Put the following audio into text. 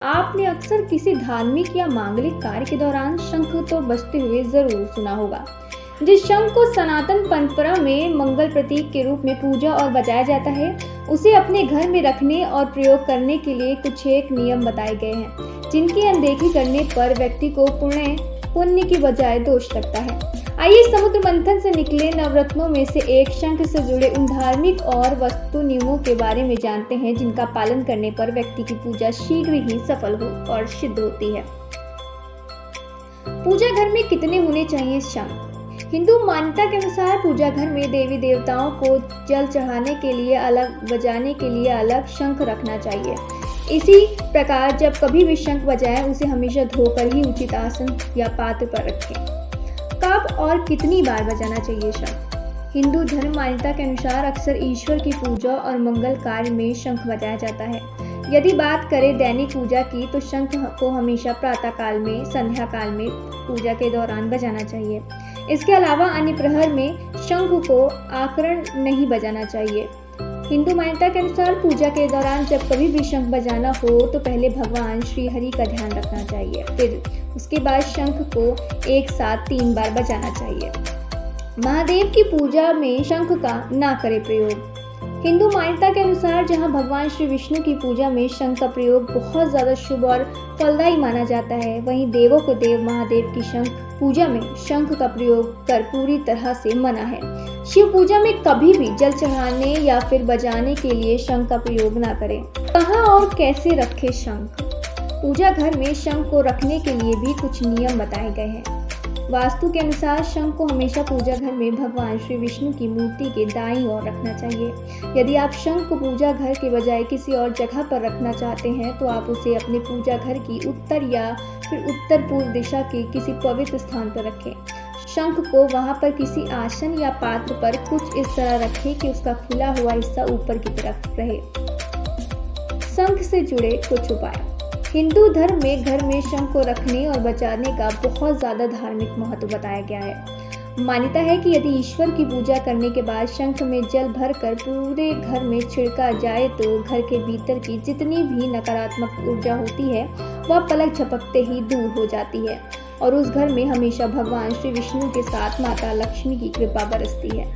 आपने अक्सर किसी धार्मिक या मांगलिक कार्य के दौरान शंख तो बजते हुए जरूर सुना होगा। जिस शंख को सनातन परंपरा में मंगल प्रतीक के रूप में पूजा और बजाया जाता है, उसे अपने घर में रखने और प्रयोग करने के लिए कुछ एक नियम बताए गए हैं, जिनकी अनदेखी करने पर व्यक्ति को पुण्य की बजाय दोष लगता है। आइए समुद्र मंथन से निकले नवरत्नों में से एक शंख से जुड़े उन धार्मिक और वास्तु नियमों के बारे में जानते हैं, जिनका पालन करने पर व्यक्ति की पूजा शीघ्र ही सफल हो और सिद्ध होती है। पूजा घर में कितने होने चाहिए शंख? हिंदू मान्यता के अनुसार पूजा घर में देवी देवताओं को जल चढ़ाने के लिए अलग, बजाने के लिए अलग शंख रखना चाहिए। इसी प्रकार जब कभी भी शंख बजाएं, उसे हमेशा धोकर ही उचित आसन या पात्र पर रखें। कब और कितनी बार बजाना चाहिए शंख? हिंदू धर्म मान्यता के अनुसार अक्सर ईश्वर की पूजा और मंगल कार्य में शंख बजाया जाता है। यदि बात करें दैनिक पूजा की, तो शंख को हमेशा प्रातः काल में, संध्या काल में पूजा के दौरान बजाना चाहिए। इसके अलावा अन्य प्रहर में शंख को आकरण नहीं बजाना चाहिए। हिंदू मान्यता के अनुसार पूजा के दौरान जब कभी भी शंख बजाना हो, तो पहले भगवान श्री हरि का ध्यान रखना चाहिए, फिर उसके बाद शंख को एक साथ 3 बार बजाना चाहिए। महादेव की पूजा में शंख का ना करें प्रयोग। हिंदू मान्यता के अनुसार जहां भगवान श्री विष्णु की पूजा में शंख का प्रयोग बहुत ज्यादा शुभ और फलदायी माना जाता है, वहीं देवों को देव महादेव की शंख पूजा में शंख का प्रयोग कर पूरी तरह से मना है। शिव पूजा में कभी भी जल चढ़ाने या फिर बजाने के लिए शंख का प्रयोग ना करें। कहाँ और कैसे रखें शंख? पूजा घर में शंख को रखने के लिए भी कुछ नियम बताए गए हैं। वास्तु के अनुसार शंख को हमेशा पूजा घर में भगवान श्री विष्णु की मूर्ति के दाईं ओर रखना चाहिए। यदि आप शंख को पूजा घर के बजाय किसी और जगह पर रखना चाहते हैं, तो आप उसे अपने पूजा घर की उत्तर या फिर उत्तर पूर्व दिशा के किसी पवित्र स्थान पर रखें। शंख को वहां पर किसी आसन या पात्र पर कुछ इस तरह रखें कि उसका खुला हुआ हिस्सा ऊपर की तरफ रहे। शंख से जुड़े कुछ उपाय। हिंदू धर्म में घर में शंख को रखने और बजाने का बहुत ज्यादा धार्मिक महत्व बताया गया है। मान्यता है कि यदि ईश्वर की पूजा करने के बाद शंख में जल भरकर पूरे घर में छिड़का जाए, तो घर के भीतर की जितनी भी नकारात्मक ऊर्जा होती है, वह पलक झपकते ही दूर हो जाती है और उस घर में हमेशा भगवान श्री विष्णु के साथ माता लक्ष्मी की कृपा बरसती है।